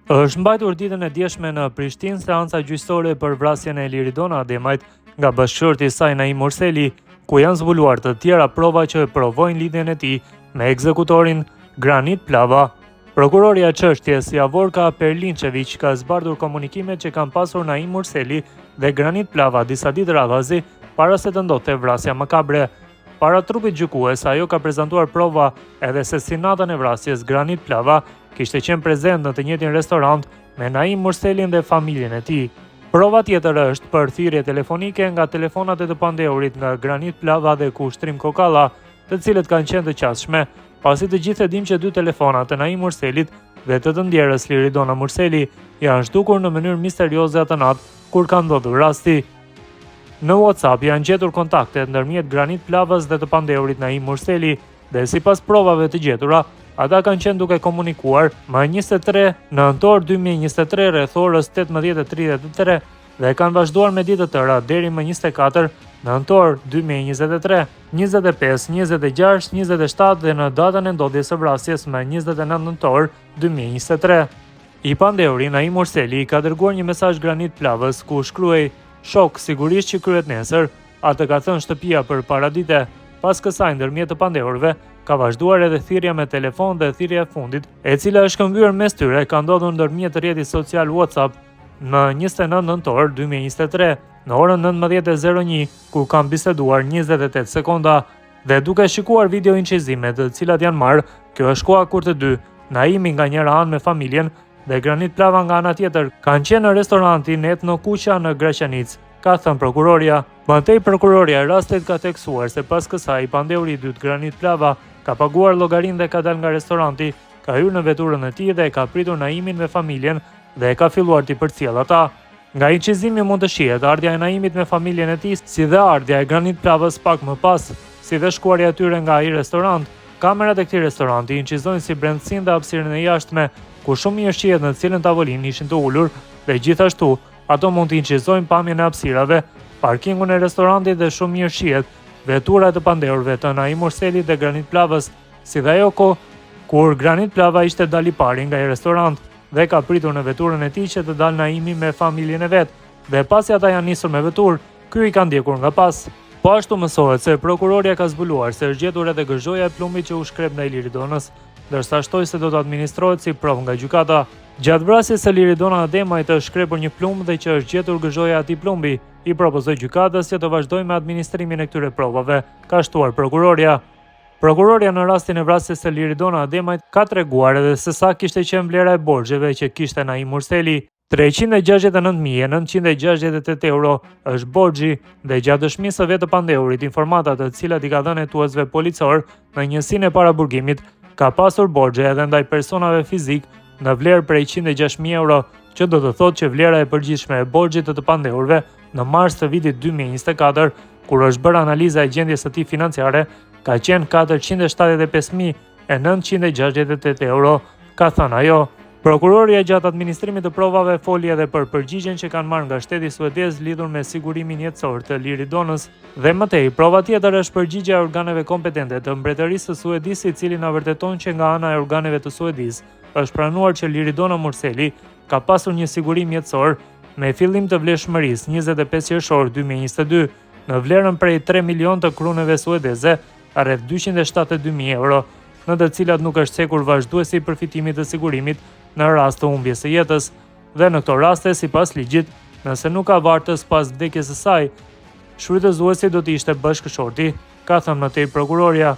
Është mbajtur ditën e djeshme në Prishtinë seanca gjyqësore për vrasjen e Liridona Ademajt nga bashkëshorti i saj Naim Murseli, ku janë zbuluar të tjera prova që provojnë lidhjen e tij me ekzekutorin Granit Plava. Prokuroria çështjes Javorka Perlinçević ka zbardhur komunikimet që kanë pasur Naim Murseli dhe Granit Plava disa ditë radhazi para se të ndodhte vrasja makabre. Para trupit gjykues, ajo ka prezantuar prova edhe se si natën e vrasjes Granit Plava kishte qenë prezent në të njëjtin restorant me Naim Murselin dhe familjen e tij. Prova tjetër është për thirrje telefonike nga telefonat e të pandehurit nga Granit Plava dhe Kushtrim Kokalla, të cilët kanë qenë të qasshme, pasi të gjithë e dim që dy telefonat e Naim Murselit dhe të ndjerës Liridona Murseli janë zhdukur në mënyrë misterioze atë natë kur ka ndodhur rasti. Në WhatsApp janë gjetur kontaktet ndërmjet Granit Plavës dhe të pandehurit Naim Murseli dhe sipas provave të gjetura, ata kanë qenë duke komunikuar më 23 nëntor 2023 rreth orës 18:33 dhe kanë vazhduar me ditë të tëra deri më 24 nëntor 2023, 25, 26, 27 dhe në datën e ndodhjes së vrasjes më 29 nëntor 2023. I pandehuri Naim Murseli ka dërguar një mesazh Granit Plavës ku shkruaj: "Shok, sigurisht që kryhet nesër", atë ka thënë shtëpia për para dite. Pas kësaj ndërmjet të pandehurve, ka vazhduar edhe thirrja me telefon dhe thirrja e fundit, e cila është këmbyer mes tyre, ka ndodhur ndërmjet rrjetit social WhatsApp në 29 nëntor 2023, në orën 19:01, ku kanë biseduar 28 sekonda. Dhe duke shikuar video incizime të cilat janë marrë, kjo është koha kur të dy, Naimi nga njëra anë me familjen dhe Granit Plava nga ana tjetër, kanë qenë në restorantin Etno Kuqa në Graçanic, ka thënë prokuroria. Mëtej prokuroria e rastit ka theksuar se pas kësaj i pandehuri i dytë Granit Plava ka paguar llogarinë dhe ka dalë nga restoranti, ka hyrë në veturën e tij dhe e ka pritur Naimin me familjen dhe e ka filluar t'i përcjell ata. Nga incizimi mund të shihet ardhja e Naimit me familjen e tij, si dhe ardhja e Granit Plavës pak më pas, si dhe shkuarja e tyre nga ai restorant. Kamerat e këtij restoranti incizojnë si brendësinë dhe hapësirën e jashtme, ku shumë mirë shihet në cilën tavolinë ishin të ulur, dhe gjithashtu ato mund të incizojnë pamjen e hapësirave, parkingun e restorantit dhe shumë mirë shihet vetura të pandehurve të Naim Murselit dhe Granit Plavës, si dhe ajo kohë kur Granit Plava ishte dalë i pari nga ai restorant dhe ka pritur në veturën e tij që të dalë Naimi me familjen e vet, dhe pasi ata janë nisur me veturë, ky i ka ndjekur nga pas. Po ashtu mësohet se prokuroria ka zbuluar se është gjetur edhe gëzhoja e plumbit që u shkrep ndaj Liridonës, ndërsa shtoi se do të administrohet si provë nga gjykata. Gjatë vrasjes së Liridona Ademajt është shkrepur një plumb dhe që është gjetur gëzhoja e atij plumbi, i propozoi gjykatës që të vazhdojë me administrimin e këtyre provave, ka shtuar prokuroria. Prokuroria në rastin e vrasjes së Liridona Ademajt ka treguar edhe se sa kishte qenë vlera e borxheve që kishte Naim Murseli. 369.968 euro është borxhi dhe gjatë dëshmisë së vet të pandehurit, informatat të cilat i ka dhënë hetuesve policor në njësinë e paraburgimit, ka pasur borxhe edhe ndaj personave fizik në vlerë prej 106.000 euro, që do të thotë që vlera e përgjithshme e borxhit të pandehurve në mars të vitit 2024, kur është bërë analiza e gjendjes së tij financiare, ka qenë 475.968 euro, ka thënë ajo. Prokuroria gjatë administrimit të provave foli edhe për përgjigjen që kanë marrë nga shteti suedez lidhur me sigurimin jetësor të Liridonës, dhe mëtej, prova tjetër është përgjigja e organeve kompetente të mbretërisë së Suedisë, i cili na vërteton që nga ana e organeve të Suedisë është pranuar që Liridona Murseli ka pasur një sigurim jetësor me fillim të vlefshmërisë 25 qershor 2022 në vlerën prej 3 milion të kronave suedeze, rreth 272.000 euro, në të cilat nuk është cekur vazhduesi i përfitimit të sigurimit në rast të humbjes së jetës, dhe në këto raste, sipas ligjit, nëse nuk ka vartës pas vdekjes së saj, shfrytëzuesi do të ishte bashkëshorti, ka thënë mëtej prokuroria.